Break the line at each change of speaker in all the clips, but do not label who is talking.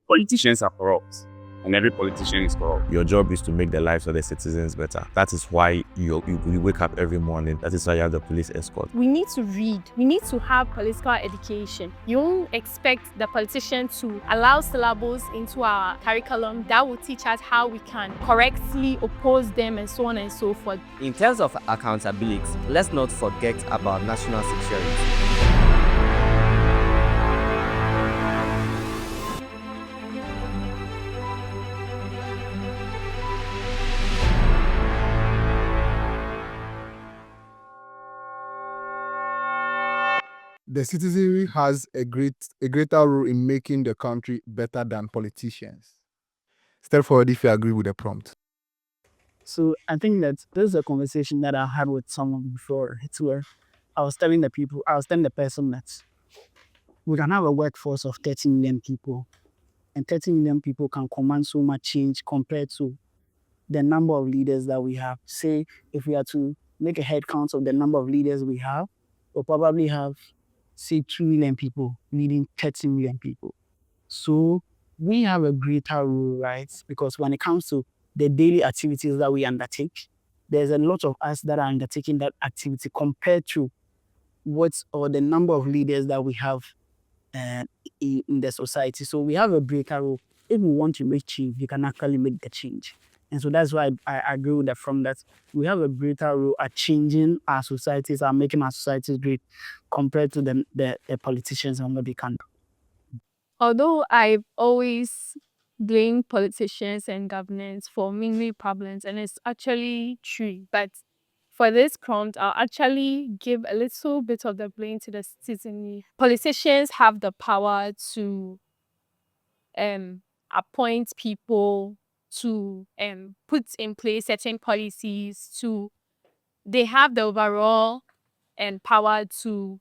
Politicians are corrupt, and every politician is corrupt.
Your job is to make the lives of the citizens better. That is why you wake up every morning. That is why you have the police escort.
We need to read. We need to have political education. You won't expect the politician to allow syllables into our curriculum that will teach us how we can correctly oppose them and so on and so forth.
In terms of accountability, let's not forget about national security.
The citizenry has a greater role in making the country better than politicians. Step forward if you agree with the prompt.
So I think that this is a conversation that I had with someone before. It's where I was telling the person that we can have a workforce of 30 million people, and 30 million people can command so much change compared to the number of leaders that we have. Say, if we are to make a head count of the number of leaders we have, we'll probably have, say, 2 million people leading 30 million people. So we have a greater role, right? Because when it comes to the daily activities that we undertake, there's a lot of us that are undertaking that activity compared to the number of leaders that we have in the society. So we have a greater role. If we want to make change, we can actually make the change. And so that's why I agree with that from that we have a greater role at changing our societies and making our societies great compared to the politicians and what they can do.
Although I've always blamed politicians and governments for many problems, and it's actually true, but for this prompt, I'll actually give a little bit of the blame to the citizenry. Politicians have the power to appoint people, to put in place certain policies, they have the overall power to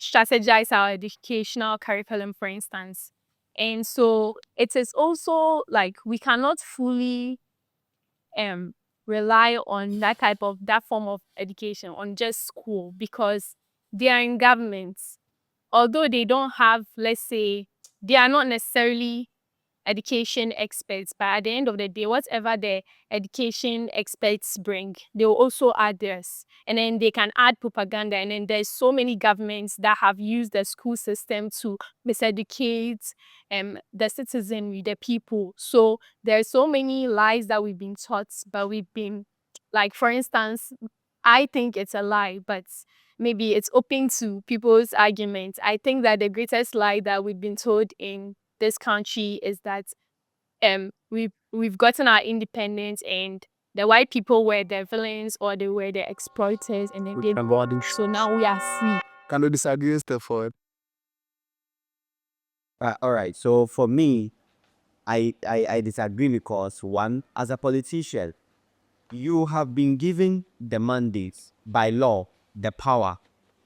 strategize our educational curriculum, for instance. And so it is also like we cannot fully rely on that form of education, on just school, because they are in government. Although they don't have, let's say, they are not necessarily education experts, but at the end of the day, whatever the education experts bring, they will also add theirs. And then they can add propaganda. And then there's so many governments that have used the school system to miseducate the citizenry, the people. So there's so many lies that we've been taught, but we've been, like, for instance, I think it's a lie, but maybe it's open to people's arguments. I think that the greatest lie that we've been told in this country is that we've gotten our independence and the white people were the villains or they were the exploiters, and then so now we are free.
Can you disagree? Step forward.
All right. So for me, I disagree because one, as a politician, you have been given the mandates by law, the power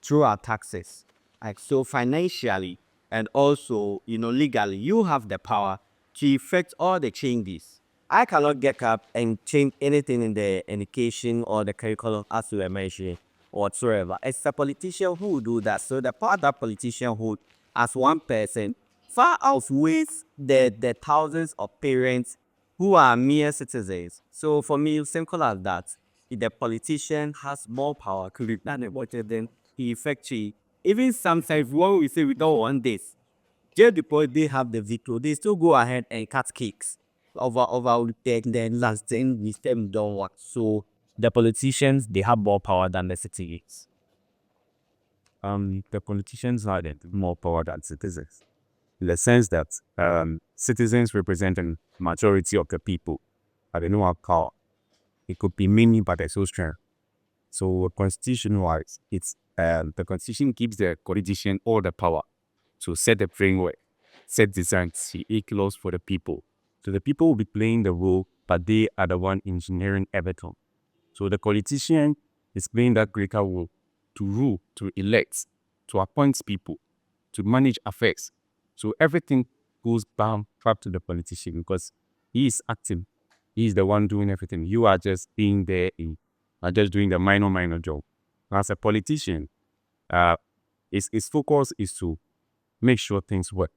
through our taxes. Like, so financially and also, legally, you have the power to effect all the changes. I cannot get up and change anything in the education or the curriculum as we were mentioning whatsoever. It's a politician who will do that. So the power that politician holds as one person far outweighs the thousands of parents who are mere citizens. So for me, simple as that. If the politician has more power than the budget, then he effectively, even sometimes when we say we don't want this, just because they have the veto, they still go ahead and cut cakes over the last thing we still don't want. So the politicians, they have more power than the citizens.
The politicians have more power than citizens, in the sense that citizens represent a majority of the people, but they don't have power. It could be many, but they're so strong. So constitution-wise, it's the constitution gives the politician all the power to set the framework, set designs, create laws for the people. So the people will be playing the role, but they are the one engineering everything. So the politician is playing that greater role to rule, to elect, to appoint people, to manage affairs. So everything goes back to the politician because he is acting. He is the one doing everything. You are just being there, are just doing the minor job. As a politician, his focus is to make sure things work.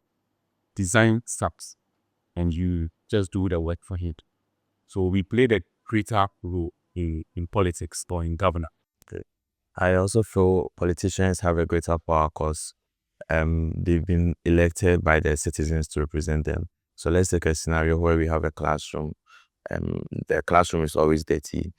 design SAPs and you just do the work for it. So we played a greater role in politics or in governance.
I also feel politicians have a greater power because they've been elected by their citizens to represent them. So let's take a scenario where we have a classroom. The classroom is always dirty.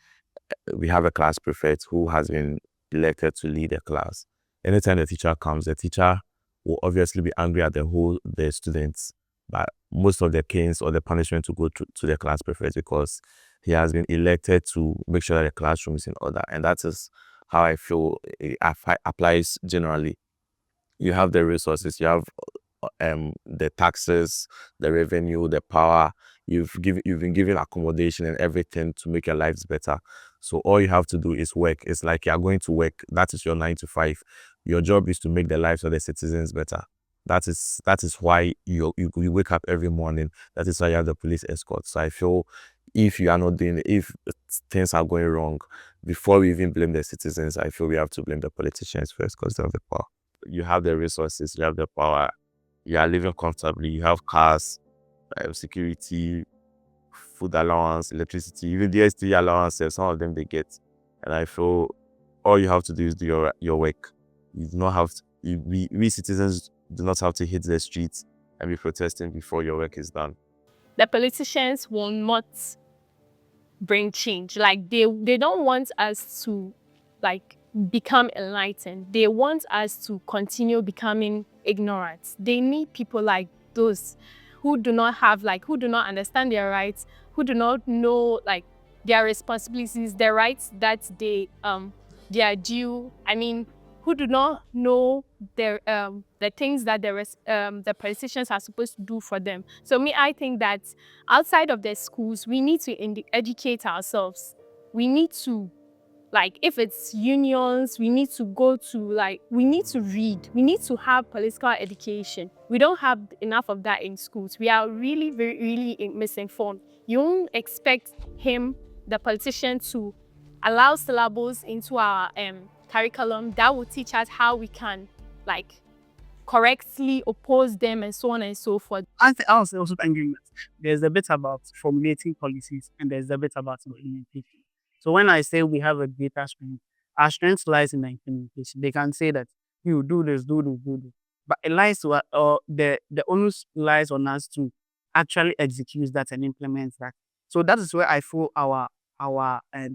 We have a class prefect who has been elected to lead a class. Anytime the teacher comes, the teacher will obviously be angry at the students, but most of the canes or the punishment will go to the class prefect because he has been elected to make sure that the classroom is in order. And that is how I feel it applies generally. You have the resources, you have the taxes, the revenue, the power. You've been given accommodation and everything to make your lives better. So all you have to do is work. It's like you're going to work. That is your 9 to 5. Your job is to make the lives of the citizens better. That is why you wake up every morning. That is why you have the police escort. So I feel if you are not doing it, if things are going wrong, before we even blame the citizens, I feel we have to blame the politicians first because they have the power. You have the resources, you have the power, you are living comfortably, you have cars, security, food allowance, electricity, even the ST allowance, some of them they get. And I feel all you have to do is do your work. You do not have to, we citizens do not have to hit the streets and be protesting before your work is done.
The politicians will not bring change. Like they don't want us to like become enlightened. They want us to continue becoming ignorant. They need people like those who do not understand their rights, who do not know like their responsibilities, the rights that they are due. I mean, who do not know their the things that the politicians are supposed to do for them. So I think that outside of the schools, we need to educate ourselves. We need to, like, if it's unions, we need to go to, like, we need to read. We need to have political education. We don't have enough of that in schools. We are really, really misinformed. You won't expect the politician, to allow syllables into our curriculum that will teach us how we can, like, correctly oppose them and so on and so forth.
I was also thinking that there's a bit about formulating policies and there's a bit about implementation. So when I say we have a greater strength, our strength lies in the implementation. They can say that you do this, do this, do this. But it lies to the onus lies on us to actually execute that and implement that. So that is where I feel our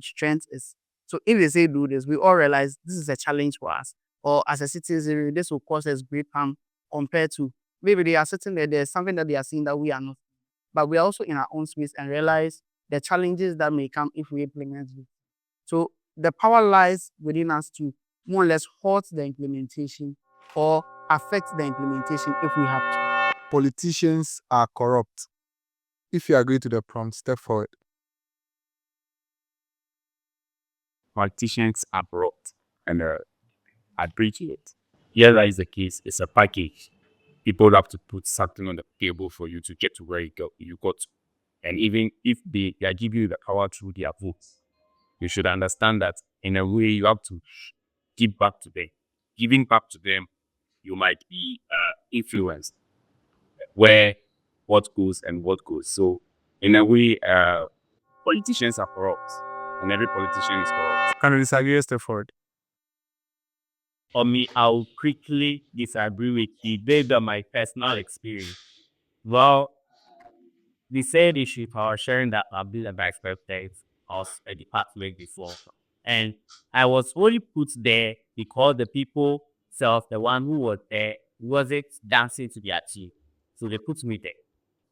strength is. So if they say do this, we all realize this is a challenge for us. Or as a citizen, this will cause us great harm compared to maybe they are sitting there, there's something that they are seeing that we are not. But we are also in our own space and realize the challenges that may come if we implement it. So the power lies within us to more or less halt the implementation or affect the implementation if we have to.
Politicians are corrupt. If you agree to the prompt, step forward.
Politicians are corrupt, and I preach it. Here that is the case. It's a package. People have to put something on the table for you to get to where you got to. And even if they give you the power through their votes, you should understand that in a way you have to give back to them. Giving back to them, you might be influenced where what goes and what goes. So in a way, politicians are corrupt, and every politician is corrupt.
Can you disagree? Step forward.
For me, I'll quickly disagree with you based on my personal experience. Well, the said issue for sharing that I've been a vice president of a department before. And I was only put there because the people self, the one who was there, wasn't dancing to their tune. So they put me there.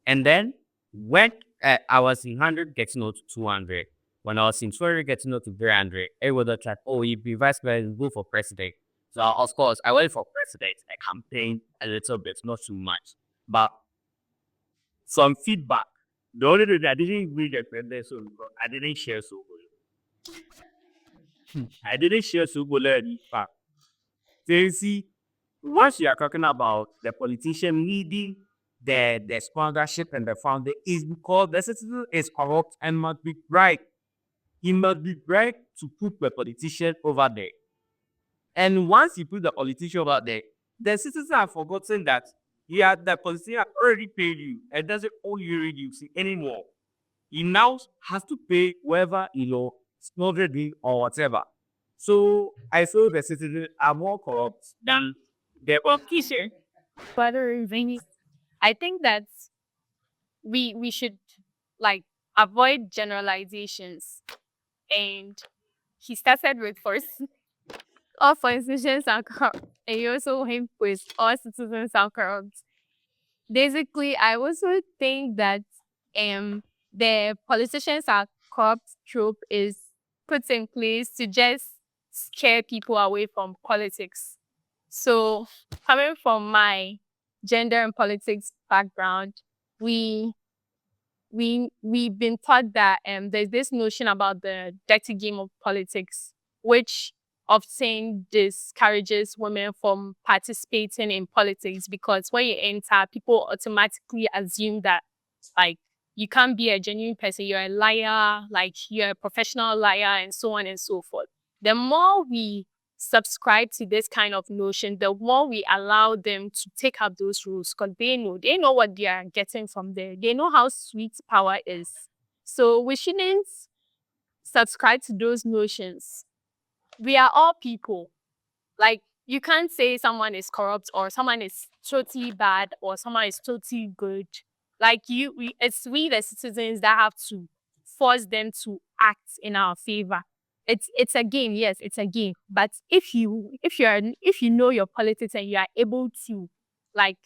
And then when I was in 100 getting out to 200, when I was in 200 getting out to 300, everyone was like, oh, you be vice president, go for president. So of course, I went for president. I campaigned a little bit, not too much. But some feedback. The only thing I didn't read the president, so I didn't share so well. I didn't share so well in fact. So you see, once you are talking about the politician leading the sponsorship and the funding, is because the citizen is corrupt and must be bribed. He must be bribed to put the politician over there. And once you put the politician over there, the citizens have forgotten that Yeah, the politician already paid you and doesn't owe you reducing anymore. He now has to pay whoever, smothered me or whatever. So I feel the citizens are more corrupt than the politician.
Further Vinny, I think that we should like avoid generalizations. And he started with first all politicians are corrupt, and he also him with all citizens are corrupt. Basically, I also think that the politicians are corrupt trope is put in place to just scare people away from politics. So, coming from my gender and politics background, we we've been taught that there's this notion about the dirty game of politics, which often discourages women from participating in politics because when you enter, people automatically assume that like you can't be a genuine person, you're a liar, like you're a professional liar, and so on and so forth. The more we subscribe to this kind of notion, the more we allow them to take up those rules because they know what they are getting from there. They know how sweet power is. So we shouldn't subscribe to those notions. We are all people. Like you can't say someone is corrupt or someone is totally bad or someone is totally good. Like it's we the citizens that have to force them to act in our favor. It's a game, yes, it's a game. But if you know your politics and you are able to like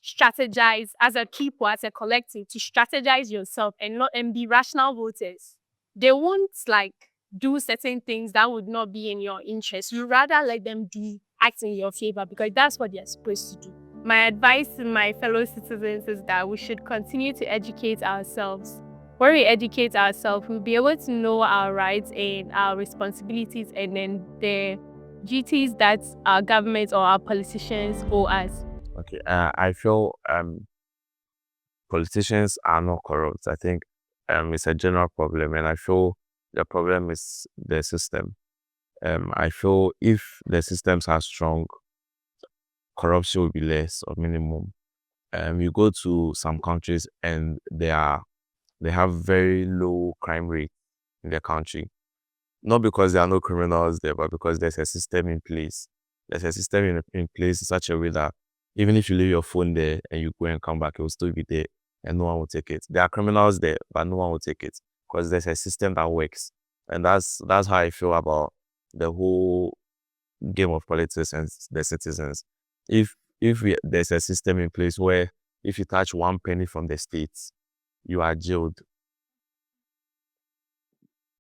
strategize as a people, as a collective, to strategize yourself and not and be rational voters, they won't like do certain things that would not be in your interest. You rather let them do act in your favor because that's what they're supposed to do. My advice to my fellow citizens is that we should continue to educate ourselves. When we educate ourselves, we'll be able to know our rights and our responsibilities and then the duties that our government or our politicians owe us.
Okay, I feel politicians are not corrupt. I think it's a general problem, and I feel the problem is the system. I feel if the systems are strong, corruption will be less or minimum. You go to some countries and they have very low crime rate in their country. Not because there are no criminals there, but because there's a system in place. There's a system in place in such a way that even if you leave your phone there and you go and come back, it will still be there and no one will take it. There are criminals there, but no one will take it because there's a system that works. And that's how I feel about the whole game of politics and the citizens. If there's a system in place where if you touch 1 penny from the states, you are jailed.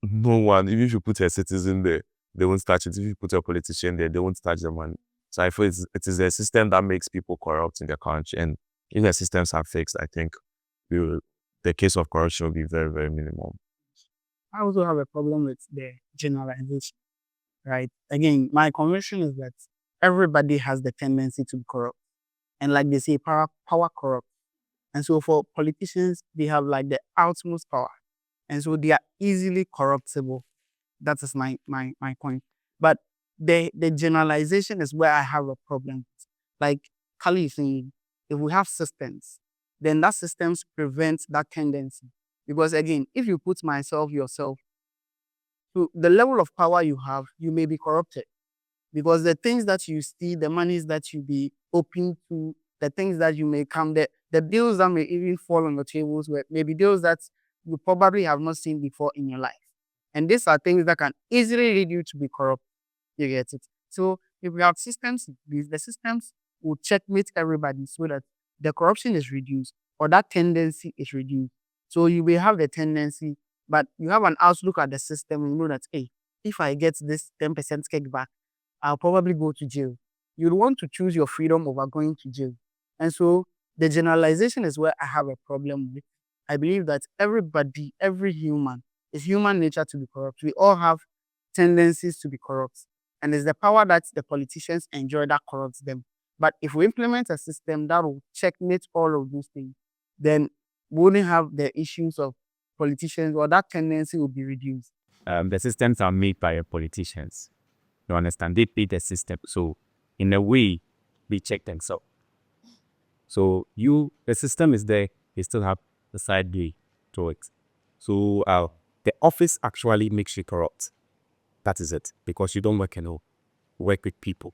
No one, even if you put a citizen there, they won't touch it. If you put a politician there, they won't touch the money. So I feel it is a system that makes people corrupt in the country. And if the systems are fixed, I think the case of corruption will be very, very minimal.
I also have a problem with the generalization, right? Again, my conviction is that everybody has the tendency to be corrupt. And like they say, power corrupts. And so for politicians, they have like the utmost power. And so they are easily corruptible. That is my point. But the generalization is where I have a problem. Like Kali is saying, if we have systems, then that systems prevent that tendency. Because again, if you put yourself, to the level of power you have, you may be corrupted. Because the things that you see, the monies that you be open to, the things that you may come there, the deals that may even fall on the tables, where maybe deals that you probably have not seen before in your life. And these are things that can easily lead you to be corrupt. You get it? So if we have systems, the systems will checkmate everybody so that the corruption is reduced or that tendency is reduced. So you will have the tendency, but you have an outlook at the system and you know that, hey, if I get this 10% kickback, I'll probably go to jail. You'd want to choose your freedom over going to jail. And so the generalization is where I have a problem with. I believe that everybody, every human, it's human nature to be corrupt. We all have tendencies to be corrupt. And it's the power that the politicians enjoy that corrupts them. But if we implement a system that will checkmate all of those things, then we wouldn't have the issues of politicians, or that tendency will be reduced.
The systems are made by politicians. You understand? They pay the system. So in a way, they check themselves. So the system is there, you still have the side way to it. So the office actually makes you corrupt. That is it, because you don't work alone, you work with people.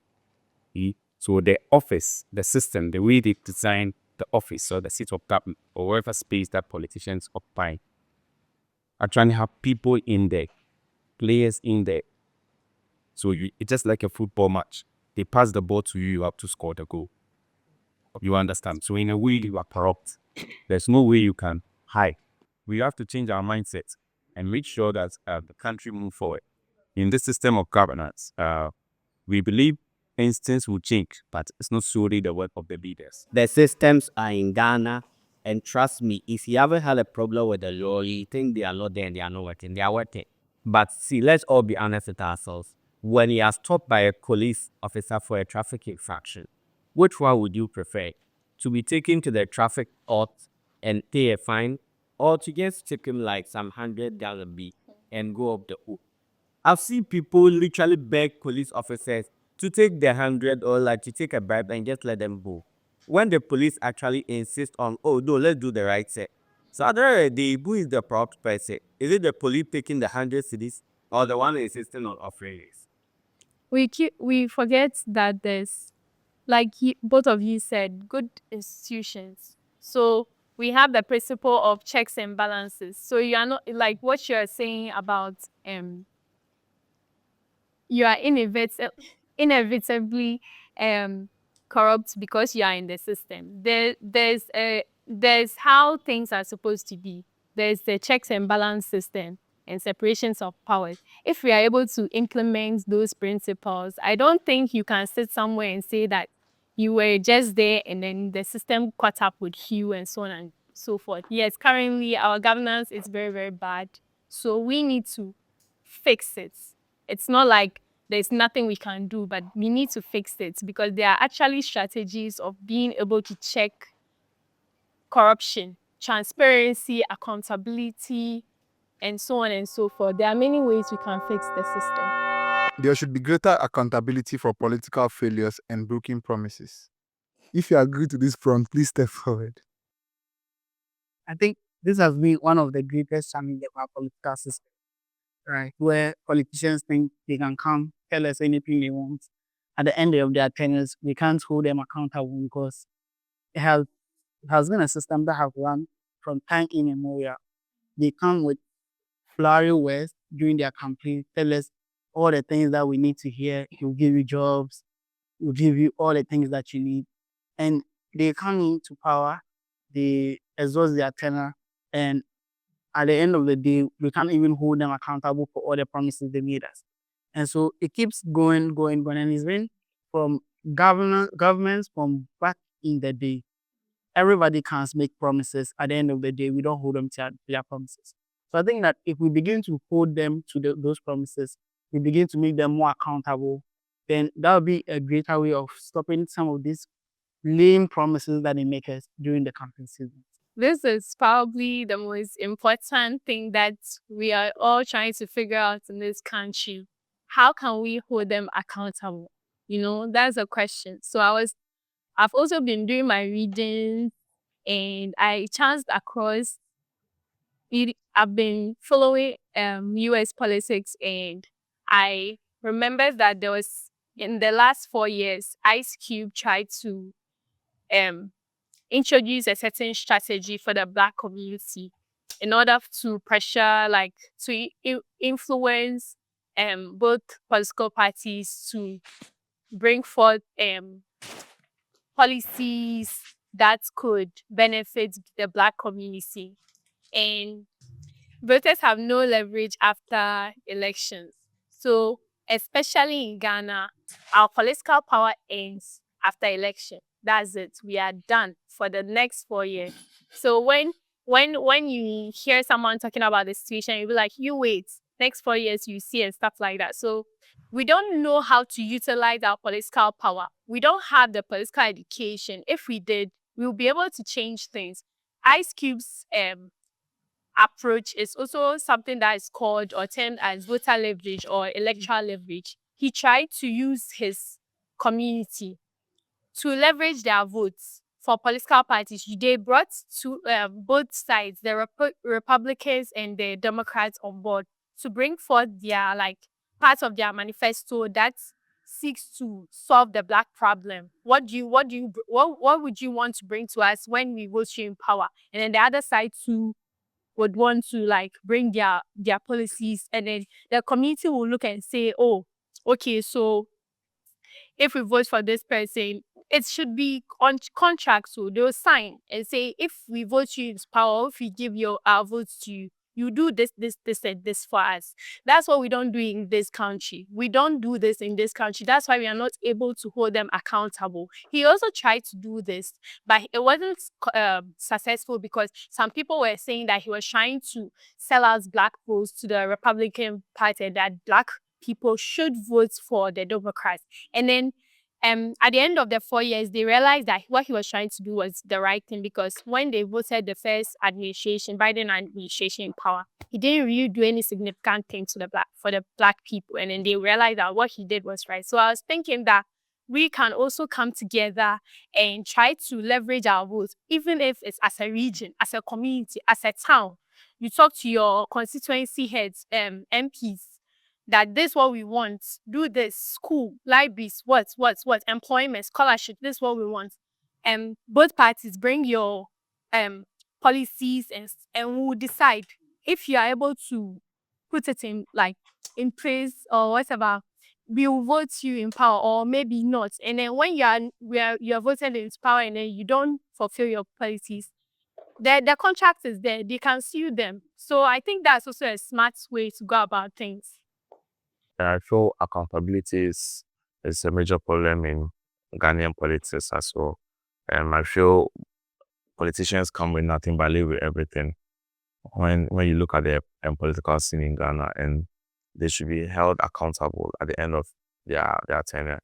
So the office, the system, the way they design the office or the seat of government or whatever space that politicians occupy, are trying to have people in there, players in there. So it's just like a football match. They pass the ball to you, you have to score the goal. You understand? So in a way, you are corrupt. There's no way you can hide. We have to change our mindset and make sure that the country move forward. In this system of governance, we believe instincts will change, but it's not solely the work of the leaders.
The systems are in Ghana, and trust me, if you haven't had a problem with the law, you think they are not there and they are not working, they are working. But see, let's all be honest with ourselves. When you are stopped by a police officer for a traffic infraction, which one would you prefer? To be taken to the traffic court and pay a fine, or to just tip him like some $100 and go up the hook? I've seen people literally beg police officers to take their 100 or like to take a bribe and just let them go. When the police actually insist on, oh no, let's do the right thing. So at the end of the day, who is the proud person? Is it the police taking the 100 cedis or the one insisting on offering it?
We forget that there's, like both of you said, good institutions. So we have the principle of checks and balances. So you are not like what you are saying about you are inevitably corrupt because you are in the system. There's how things are supposed to be. There's the checks and balance system and separations of powers. If we are able to implement those principles, I don't think you can sit somewhere and say that you were just there and then the system caught up with you and so on and so forth. Yes, currently our governance is very, very bad. So we need to fix it. It's not like there's nothing we can do, but we need to fix it because there are actually strategies of being able to check corruption, transparency, accountability, and so on and so forth. There are many ways we can fix the system.
There should be greater accountability for political failures and broken promises. If you agree to this front, please step forward.
I think this has been one of the greatest challenges of our political system, right? Where politicians think they can come tell us anything they want. At the end of their tenures, we can't hold them accountable because it has been a system that has run from time immemorial. They come with flowery words during their campaign, tell us all the things that we need to hear. He'll give you jobs, he'll give you all the things that you need. And they come into power, they exhaust their tenure, and at the end of the day, we can't even hold them accountable for all the promises they made us. And so it keeps going, and it's been from governments from back in the day. Everybody can make promises. At the end of the day, we don't hold them to their promises. So I think that if we begin to hold them to those promises, we begin to make them more accountable, then that would be a greater way of stopping some of these lame promises that they make us during the campaign season.
This is probably the most important thing that we are all trying to figure out in this country. How can we hold them accountable? You know, that's a question. So I've also been doing my reading and I chanced across I've been following US politics and I remember that there was in the last 4 years, Ice Cube tried to introduce a certain strategy for the Black community in order to pressure, like to influence both political parties to bring forth policies that could benefit the Black community. And voters have no leverage after elections. So, especially in Ghana, our political power ends after election. That's it. We are done for the next 4 years. So when you hear someone talking about the situation, you'll be like, you wait, next 4 years you see and stuff like that. So we don't know how to utilize our political power. We don't have the political education. If we did, we'll be able to change things. Ice Cube's approach is also something that is called or termed as voter leverage or electoral leverage. He tried to use his community to leverage their votes for political parties, they brought both sides, the Republicans and the Democrats, on board to bring forth their part of their manifesto that seeks to solve the black problem. What would you want to bring to us when we vote you in power? And then the other side too would want to bring their policies, and then the community will look and say, oh, okay, so if we vote for this person, it should be on contract. So they'll sign and say, if we vote you in power, if we give our votes to you, you do this, and this for us. That's what we don't do in this country. We don't do this in this country. That's why we are not able to hold them accountable. He also tried to do this, but it wasn't successful, because some people were saying that he was trying to sell out black votes to the Republican Party, that black people should vote for the Democrats. And then at the end of the 4 years, they realized that what he was trying to do was the right thing, because when they voted the first administration, Biden administration, in power, he didn't really do any significant thing to for the black people. And then they realized that what he did was right. So I was thinking that we can also come together and try to leverage our votes, even if it's as a region, as a community, as a town. You talk to your constituency heads, MPs, that this is what we want, do this, school, libraries, what, employment, scholarship, this is what we want. Both parties bring your policies, and we'll decide if you are able to put it in place or whatever. We'll vote you in power, or maybe not. And then when you are voted into power and then you don't fulfill your policies, the contract is there, they can sue them. So I think that's also a smart way to go about things.
And I feel accountability is a major problem in Ghanaian politics as well. And I feel politicians come with nothing but live with everything. When you look at the political scene in Ghana, and they should be held accountable at the end of their tenure.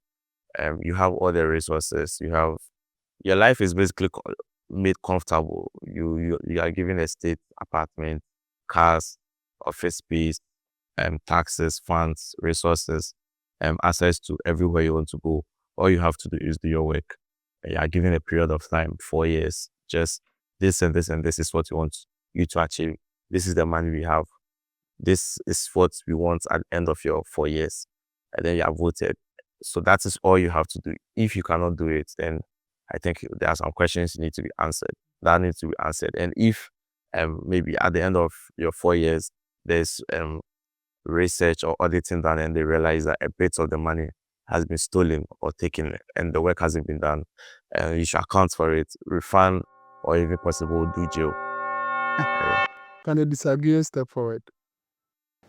You have all the resources. Your life is basically made comfortable. You are given a state apartment, cars, office space, taxes, funds, resources, access to everywhere you want to go. All you have to do is do your work. You are given a period of time, 4 years. Just this and this and this is what we want you to achieve. This is the money we have. This is what we want at the end of your 4 years. And then you are voted. So that is all you have to do. If you cannot do it, then I think there are some questions that need to be answered. And if maybe at the end of your 4 years, there's research or auditing done, and they realize that a bit of the money has been stolen or taken and the work hasn't been done, you should account for it, refund, or even possible do jail.
Can you disagree and step forward?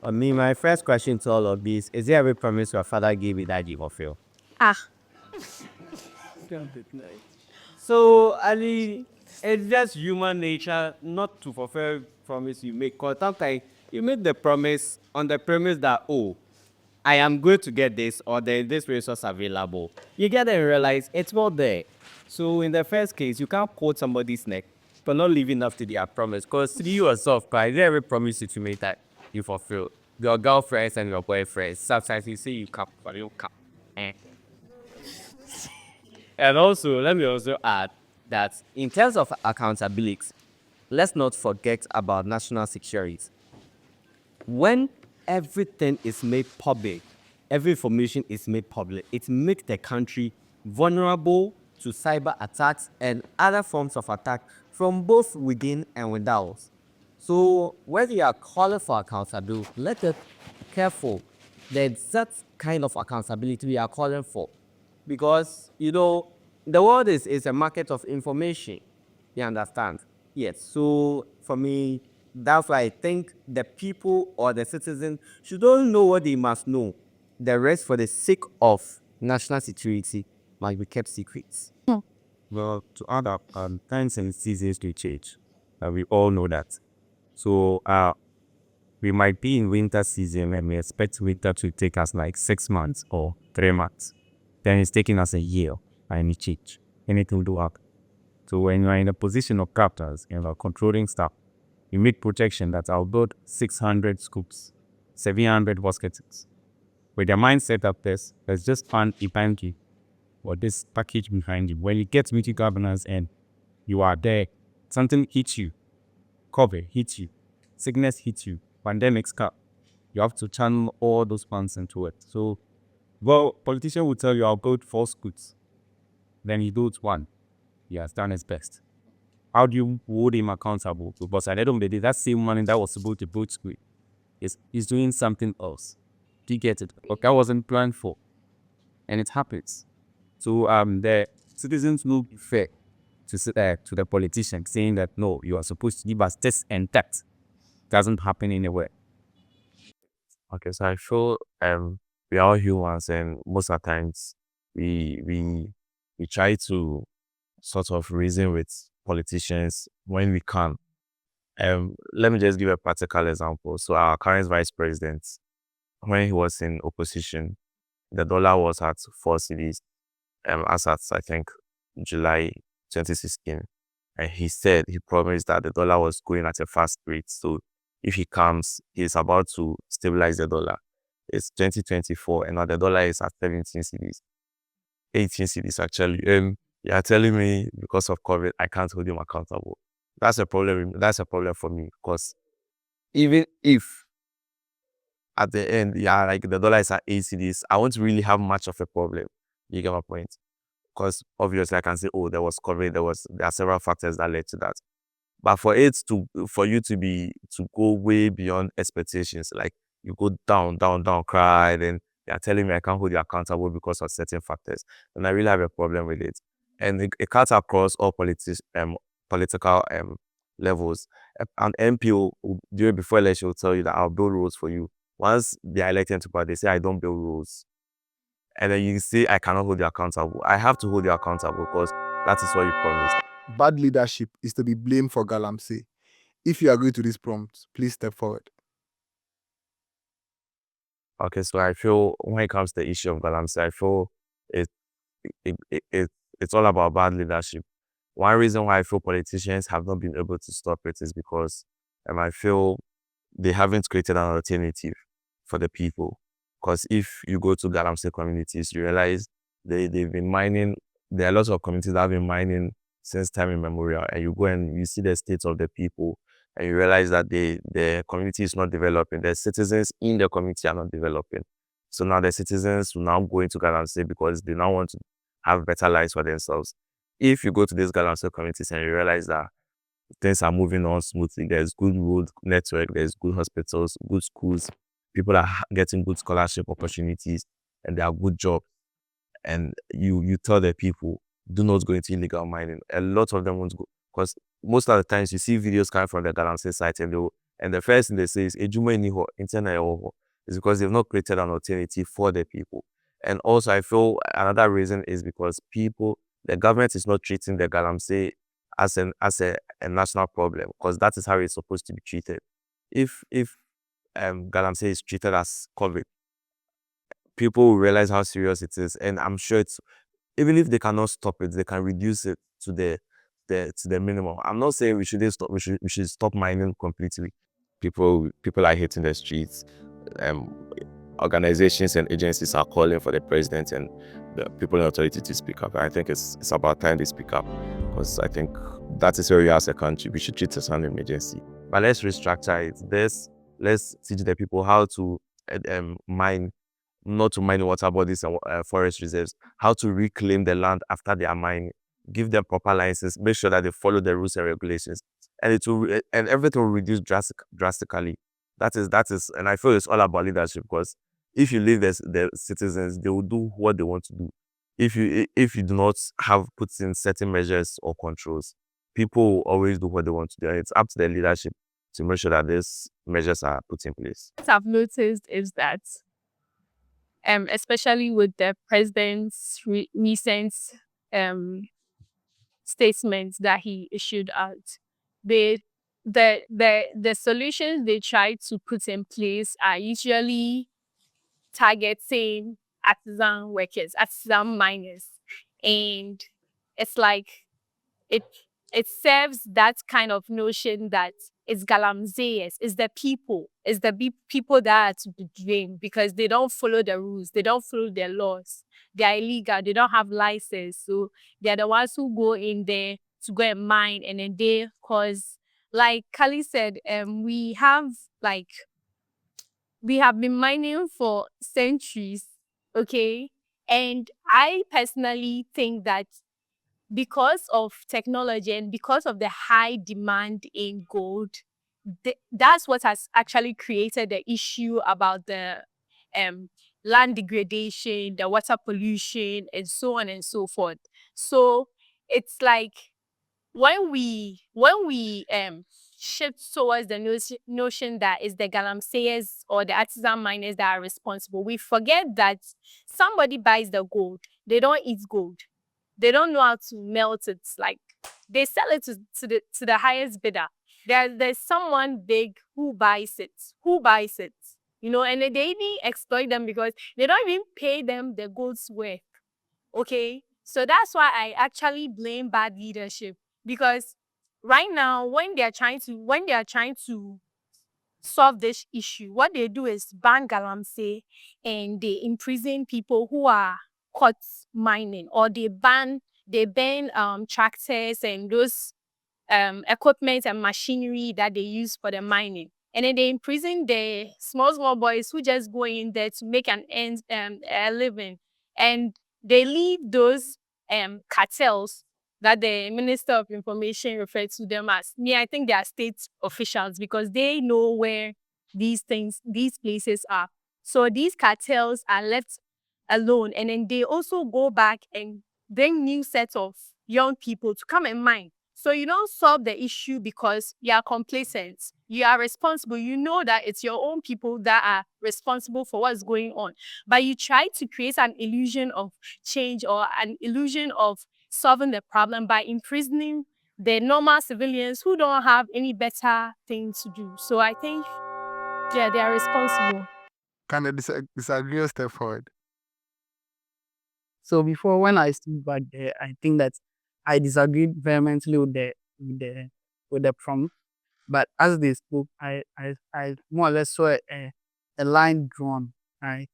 My first question to all of this is there every promise your father gave you that you fulfill? So, Ali, it's just human nature not to fulfill promise you make. Because sometimes you make the promise on the premise that, oh, I am going to get this, or there is this resource available. You get there and realize it's not there. So in the first case, you can't quote somebody's neck for not living up to their promise. Because you yourself, is there every promise you made that you fulfill? Your girlfriends and your boyfriends, sometimes you say you can't, but you can't. And also, let me also add that in terms of accountability, let's not forget about national security. When everything is made public, every information is made public, it makes the country vulnerable to cyber attacks and other forms of attack from both within and without. So when you are calling for accountability, let us be careful the exact kind of accountability we are calling for. Because, the world is a market of information. You understand? Yes. So for me, that's why I think the people or the citizens should all know what they must know. The rest, for the sake of national security, might be kept secrets.
Well, to add up, times and seasons do change. We all know that. So we might be in winter season and we expect winter to take us 6 months or 3 months. Then it's taking us a year and it change. Anything will do happen. So when you are in a position of captors and are controlling stuff, you make protection that I'll build 600 scoops, 700 baskets. With your mindset of this, let's just fund a banking or this package behind you. When you get multi governance and You are there. Something hits you. COVID hits you. Sickness hits you. Pandemics come. You have to channel all those funds into it. So, well, politician will tell you, I'll build 4 schools. Then he builds 1. He has done his best. How do you hold him accountable? Because at the end of the day, that same money that was supposed to build school is doing something else. Do you get it? But that wasn't planned for. And it happens. So the citizens will be fair to the politician, saying that no, you are supposed to give us this and that. Doesn't happen anywhere.
Okay, so I feel we are all humans, and most of the times we try to sort of reason with politicians when we can. Let me just give a practical example. So our current vice president, when he was in opposition, the dollar was at 4 cedis, as at I think July 2016. And he promised that the dollar was going at a fast rate. So if he comes, he's about to stabilize the dollar. It's 2024, and now the dollar is at 17 cedis, 18 cedis actually. You are telling me because of COVID, I can't hold him accountable. That's a problem. That's a problem for me, because even if at the end, yeah, like the dollar is at 8 cedis, I won't really have much of a problem. You get my point? Because obviously I can say, oh, there was COVID, there are several factors that led to that. But for you to go way beyond expectations, like you go down, cry, then you're telling me I can't hold you accountable because of certain factors, then I really have a problem with it. And it cuts across all political levels. An MP during before election will tell you that I'll build roads for you. Once they are elected to power, they say I don't build roads. And then you say I cannot hold you accountable. I have to hold you accountable because that is what you promised.
Bad leadership is to be blamed for Galamsey. If you agree to this prompt, please step forward.
Okay, so I feel when it comes to the issue of GALAMSEY, I feel it's all about bad leadership. One reason why I feel politicians have not been able to stop it is because I feel they haven't created an alternative for the people. Because if you go to GALAMSEY communities, you realize they've been mining. There are lots of communities that have been mining since time immemorial, and you go and you see the state of the people, and you realize that the community is not developing. The citizens in the community are not developing. So now the citizens will now go into GALAMSEY because they now want to have better lives for themselves. If you go to these GALAMSEY communities and you realize that things are moving on smoothly, there's good road network, there's good hospitals, good schools, people are getting good scholarship opportunities, and there are good jobs, and you tell the people, do not go into illegal mining. A lot of them won't go, because most of the times you see videos coming from the GALAMSEY site, and the first thing they say is "Ejuma iniho internet or," is because they've not created an alternative for the people. And also I feel another reason is because the government is not treating the GALAMSEY as a national problem, because that is how it's supposed to be treated. If GALAMSEY is treated as COVID, people will realize how serious it is, and I'm sure even if they cannot stop it, they can reduce it to the minimum. I'm not saying we should stop mining completely. People are hitting the streets. Organizations and agencies are calling for the president and the people in authority to speak up. I think it's about time they speak up, because I think that is where we are as a country. We should treat it as an emergency. But let's restructure it. Let's teach the people how to mine, not to mine water bodies and forest reserves, how to reclaim the land after they are mining, give them proper licenses, make sure that they follow the rules and regulations, and everything will reduce drastically. That is, and I feel it's all about leadership, because if you leave the citizens, they will do what they want to do. If you do not have put in certain measures or controls, people will always do what they want to do. And it's up to the leadership to make sure that these measures are put in place.
What I've noticed is that, especially with the president's recent statements that he issued out, the solutions they try to put in place are usually targeting artisan workers, artisan miners, and it's like it serves that kind of notion that it's Galamseyers, it's the people, people that are to be blamed because they don't follow the rules, they don't follow the laws, they are illegal, they don't have license, so they're the ones who go in there to go and mine, and then they cause, like Kali said, like we have been mining for centuries, okay? And I personally think that because of technology and because of the high demand in gold, that's what has actually created the issue about the um, land degradation, the water pollution, and so on and so forth. So it's like when we shift towards the notion that it's the galamseyers or the artisan miners that are responsible, we forget that somebody buys the gold. They don't eat gold. They don't know how to melt it. Like, they sell it to the highest bidder. There's someone big who buys it. And they even exploit them because they don't even pay them the gold's worth. Okay, so that's why I actually blame bad leadership, because right now when they are trying to solve this issue, what they do is ban galamsey, and they imprison people who are caught mining, or they ban tractors and those equipment and machinery that they use for the mining. And then they imprison the small boys who just go in there to make a living. And they leave those cartels that the Minister of Information referred to them as. I think they are state officials, because they know where these places are. So these cartels are left alone, and then they also go back and bring new sets of young people to come and mine. So you don't solve the issue because you are complacent. You are responsible. You know that it's your own people that are responsible for what's going on. But you try to create an illusion of change or an illusion of solving the problem by imprisoning the normal civilians who don't have any better thing to do. So I think, yeah, they are responsible.
Can I disagree or step forward?
So before, when I stood back there, I think that I disagreed vehemently with the prompt. But as they spoke, I more or less saw a line drawn. Right.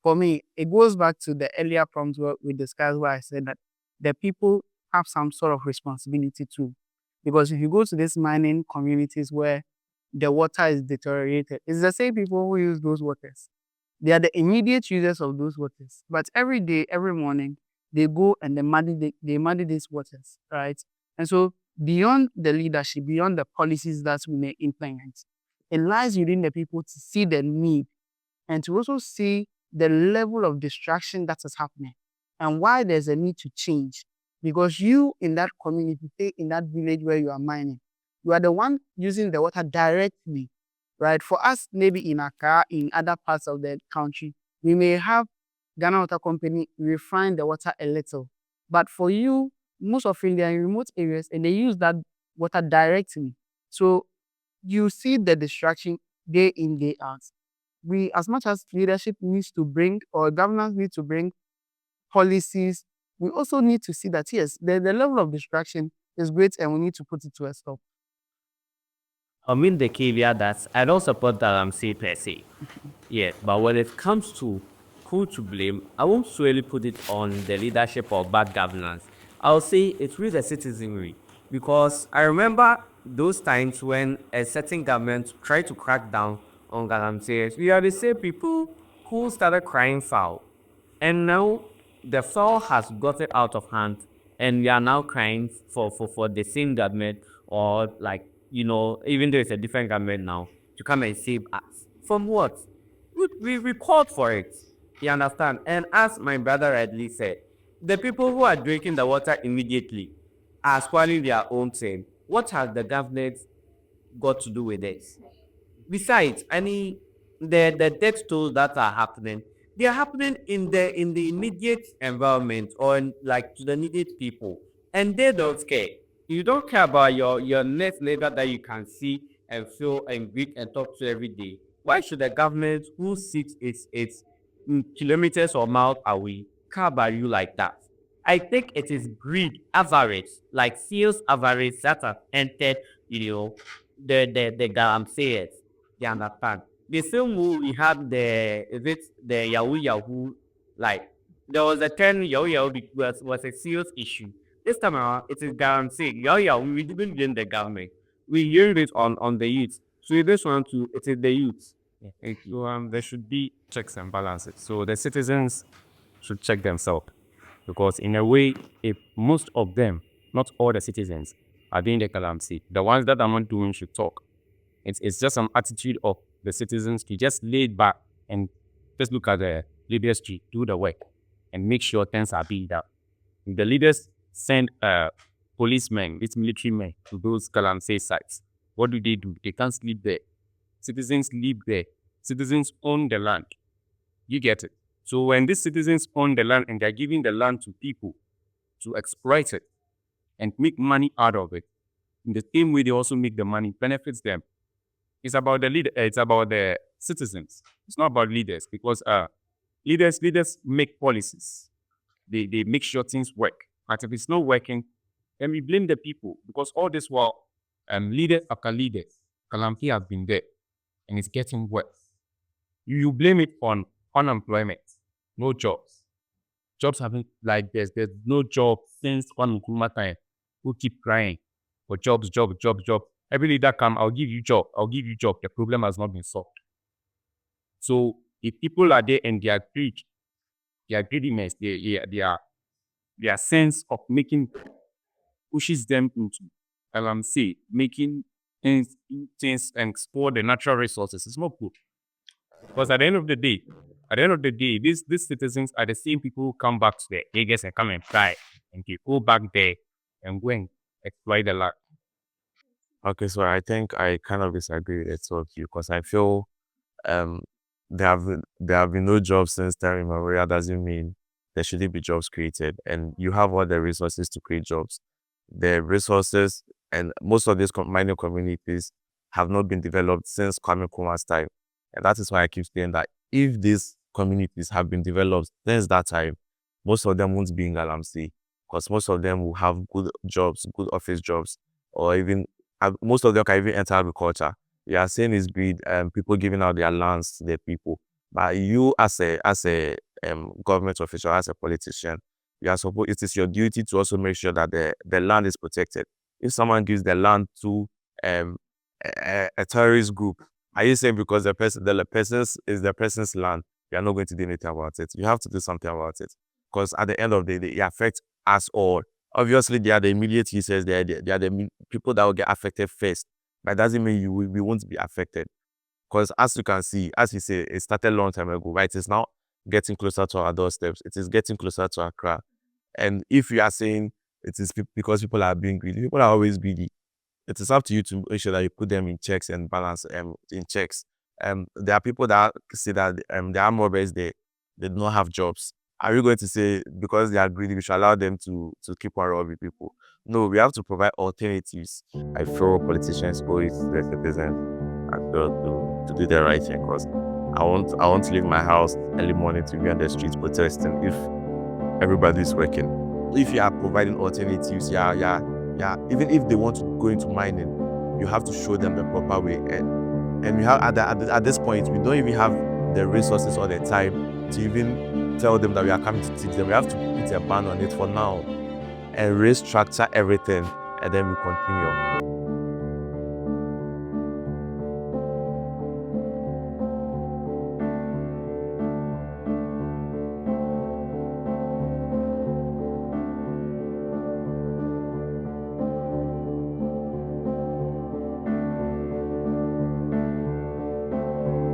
For me, it goes back to the earlier prompts where we discussed, where I said that the people have some sort of responsibility too. Because if you go to these mining communities where the water is deteriorated, it's the same people who use those waters. They are the immediate users of those waters. But every day, every morning, they go and they muddy these waters, right? And so beyond the leadership, beyond the policies that we may implement, it lies within the people to see the need and to also see the level of distraction that is happening and why there's a need to change. Because you in that community, say in that village where you are mining, you are the one using the water directly, right? For us, maybe in Accra, in other parts of the country, we may have Ghana Water Company refine the water a little. But for you, most often they are in remote areas and they use that water directly. So you see the distraction day in, day out. We, as much as leadership needs to bring, or governance needs to bring policies, we also need to see that, yes, the level of distraction is great and we need to put it to a stop.
I mean the caveat that I don't support Galamsey per se. Yeah, but when it comes to who to blame, I won't solely put it on the leadership or bad governance. I'll say it's with the citizenry, because I remember those times when a certain government tried to crack down on Galamseyers. We are the same people who started crying foul. And now the foul has gotten out of hand, and we are now crying for the same government, or like, even though it's a different government now, to come and save us. From what? We called for it. You understand? And as my brother rightly said, the people who are drinking the water immediately are spoiling their own thing. What has the government got to do with it? Besides, the death tolls that are happening, they are happening in the immediate environment, or like to the needed people, and they don't care. You don't care about your next neighbor that you can see and feel and greet and talk to every day. Why should the government, who sits its kilometers or miles away, care about you like that? I think it is greed, avarice, like sales avarice that has entered, the Galamseyers. You understand? The same way we had the Yahoo Yahoo, like there was a term Yahoo Yahoo was a serious issue.
This time around, it is GALAMSEY. Yeah, we didn't blame the government. We heard it on the youth. So this one too, it is the youth. There should be checks and balances. So the citizens should check themselves. Because in a way, if most of them, not all the citizens, are doing the GALAMSEY, the ones that are not doing should talk. It's just an attitude of the citizens to just lay back and just look at the leaders to do the work and make sure things are being done. If the leaders send policemen, these military men, to those GALAMSEY sites, what do? They can't sleep there. Citizens live there. Citizens own the land. You get it? So when these citizens own the land and they're giving the land to people to exploit it and make money out of it, in the same way they also make the money benefits them. It's about the leader. It's about the citizens. It's not about leaders, because leaders make policies. They make sure things work. But if it's not working, then we blame the people, because all this while, leader after leader, calamity has been there, and it's getting worse. You blame it on unemployment, no jobs. Jobs haven't, like there's no job since one Nkrumah time. Who keep crying for jobs. Every leader come, I'll give you job. The problem has not been solved. So if people are there and they are greedy, their greediness, their sense of making pushes them into making things and explore the natural resources. It's not good. Because at the end of the day, these citizens are the same people who come back to the areas and come and cry, and they go back there and go and exploit the land.
Okay, so I think I kind of disagree with the two of you, because I feel um there have been no jobs since time immemorial. Doesn't mean there shouldn't be jobs created, and you have all the resources to create jobs. The resources and most of these mining communities have not been developed since Kwame Nkrumah's time, and that is why I keep saying that if these communities have been developed since that time, most of them won't be in GALAMSEY, because most of them will have good jobs, good office jobs, or even most of them can even enter agriculture. You are saying it's greed, people giving out their lands to their people. But you as a government official, as a politician, you are supposed, it is your duty to also make sure that the land is protected. If someone gives the land to a terrorist group, are you saying because the person's is the person's land, you are not going to do anything about it? You have to do something about it, because at the end of the day, it affects us all. Obviously, they are the immediate users. They are the people that will get affected first. But that doesn't mean we won't be affected. Because as you can see, as we say, it started a long time ago, right? It's now getting closer to our doorsteps. It is getting closer to Accra. And if you are saying it is because people are being greedy, people are always greedy. It is up to you to make sure that you put them in checks and balance in checks. There are people that say that there are mobbers, they do not have jobs. Are you going to say because they are greedy, we should allow them to keep on robbing people? No, we have to provide alternatives. I feel politicians owe it to the citizens and to do the right thing, because I want to leave my house early morning to be on the streets protesting if everybody is working. If you are providing alternatives, even if they want to go into mining, you have to show them the proper way. And we have at this point, we don't even have the resources or the time to even tell them that we are coming to teach them. We have to put a ban on it for now and restructure everything, and then we continue.